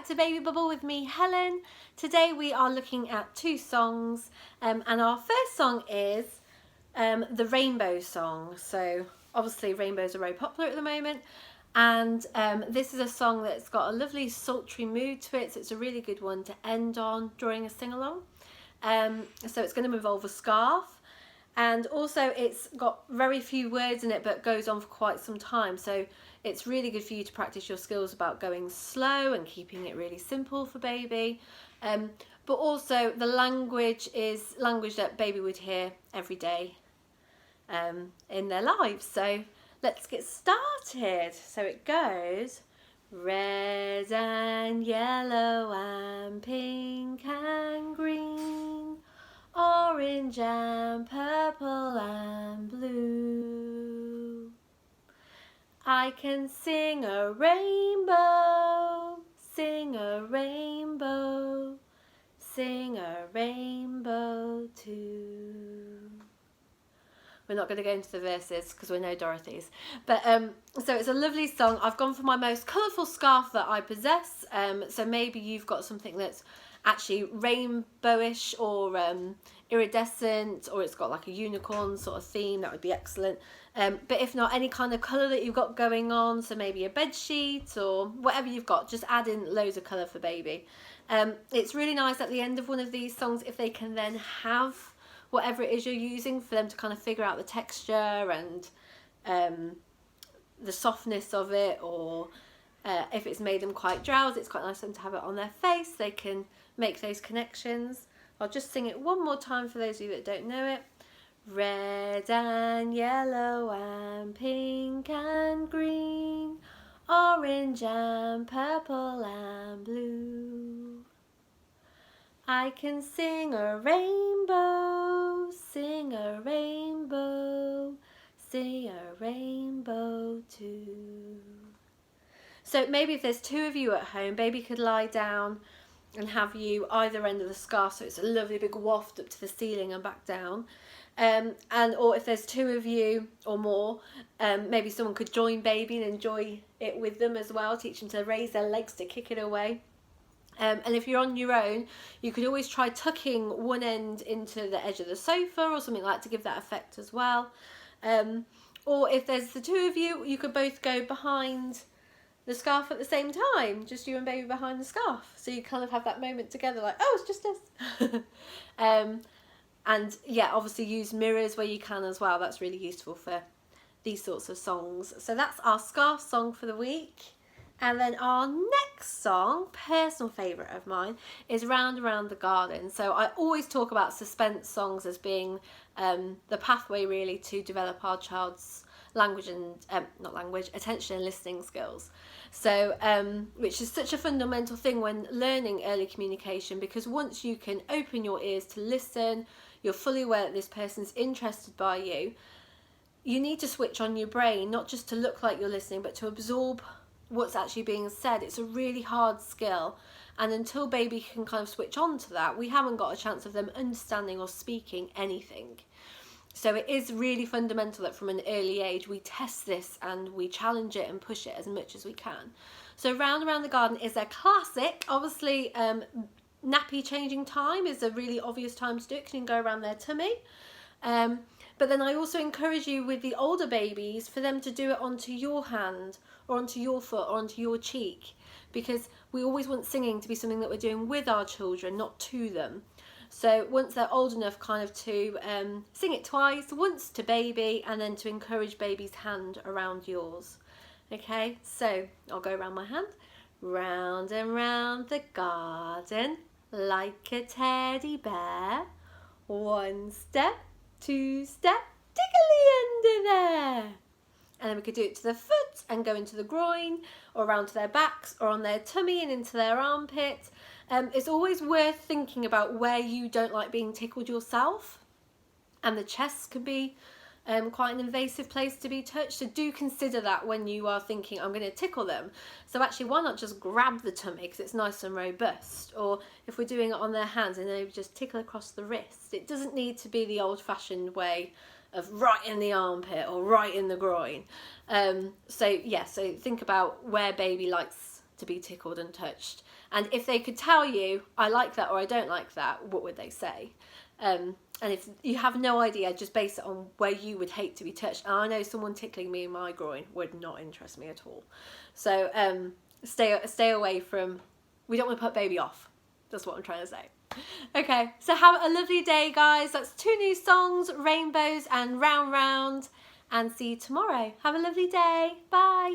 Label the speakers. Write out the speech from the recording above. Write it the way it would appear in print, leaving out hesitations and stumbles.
Speaker 1: back to Baby Bubble with me, Helen. Today we are looking at two songs, and our first song is the Rainbow song. So obviously rainbows are very popular at the moment, and this is a song that's got a lovely sultry mood to it, so it's a really good one to end on during a sing-along. So it's going to involve a scarf, and also it's got very few words in it but goes on for quite some time, so it's really good for you to practice your skills about going slow and keeping it really simple for baby. But also the language is language that baby would hear every day in their lives. So let's get started. So it goes: red and yellow and pink and green, orange and purple and blue. I can sing a rainbow, sing a rainbow, sing a rainbow too. We're not going to go into the verses because we know Dorothy's. But so it's a lovely song. I've gone for my most colourful scarf that I possess. So maybe you've got something that's actually rainbowish or iridescent, or it's got like a unicorn sort of theme. That would be excellent. But if not, any kind of colour that you've got going on, so maybe a bed sheet or whatever you've got, just add in loads of colour for baby. It's really nice at the end of one of these songs if they can then have whatever it is you're using for them to kind of figure out the texture and the softness of it, or if it's made them quite drowsy, it's quite nice for them to have it on their face. They can make those connections. I'll just sing it one more time for those of you that don't know it. Red and yellow and pink and green, orange and purple and blue. I can sing a rainbow, sing a rainbow, sing a rainbow too. So maybe if there's two of you at home, baby could lie down and have you either end of the scarf, so it's a lovely big waft up to the ceiling and back down. Or if there's two of you or more, maybe someone could join baby and enjoy it with them as well, teach them to raise their legs to kick it away. And if you're on your own, you could always try tucking one end into the edge of the sofa or something like that to give that effect as well. Or if there's the two of you, you could both go behind the scarf at the same time, just you and baby behind the scarf, so you kind of have that moment together, like, oh, it's just us. And yeah, obviously use mirrors where you can as well. That's really useful for these sorts of songs. So that's our scarf song for the week. And then our next song, personal favourite of mine, is Round Around the Garden. So I always talk about suspense songs as being the pathway really to develop our child's language and attention and listening skills. So which is such a fundamental thing when learning early communication, because once you can open your ears to listen, you're fully aware that this person's interested by you, you need to switch on your brain, not just to look like you're listening, but to absorb what's actually being said. It's a really hard skill, and until baby can kind of switch on to that, we haven't got a chance of them understanding or speaking anything. So it is really fundamental that from an early age we test this and we challenge it and push it as much as we can. So Round Around the Garden is a classic. Obviously nappy changing time is a really obvious time to do it because you can go around their tummy. But then I also encourage you with the older babies for them to do it onto your hand or onto your foot or onto your cheek, because we always want singing to be something that we're doing with our children, not to them. So once they're old enough kind of to sing it twice, once to baby and then to encourage baby's hand around yours. Okay, so I'll go around my hand. Round and round the garden like a teddy bear. One step, two step, tickly under there. And then we could do it to the foot and go into the groin, or around to their backs, or on their tummy and into their armpit. It's always worth thinking about where you don't like being tickled yourself, and the chest can be quite an invasive place to be touched, so do consider that when you are thinking, I'm going to tickle them. So actually, why not just grab the tummy because it's nice and robust, or if we're doing it on their hands, and then just tickle across the wrist. It doesn't need to be the old-fashioned way of right in the armpit or right in the groin. So think about where baby likes to be tickled and touched? And if they could tell you, I like that or I don't like that, what would they say? And if you have no idea, just base it on where you would hate to be touched. And I know someone tickling me in my groin would not interest me at all. So stay away from, we don't want to put baby off. That's what I'm trying to say. Okay, so have a lovely day, guys. That's 2 new songs, Rainbows and Round Round. And see you tomorrow. Have a lovely day. Bye.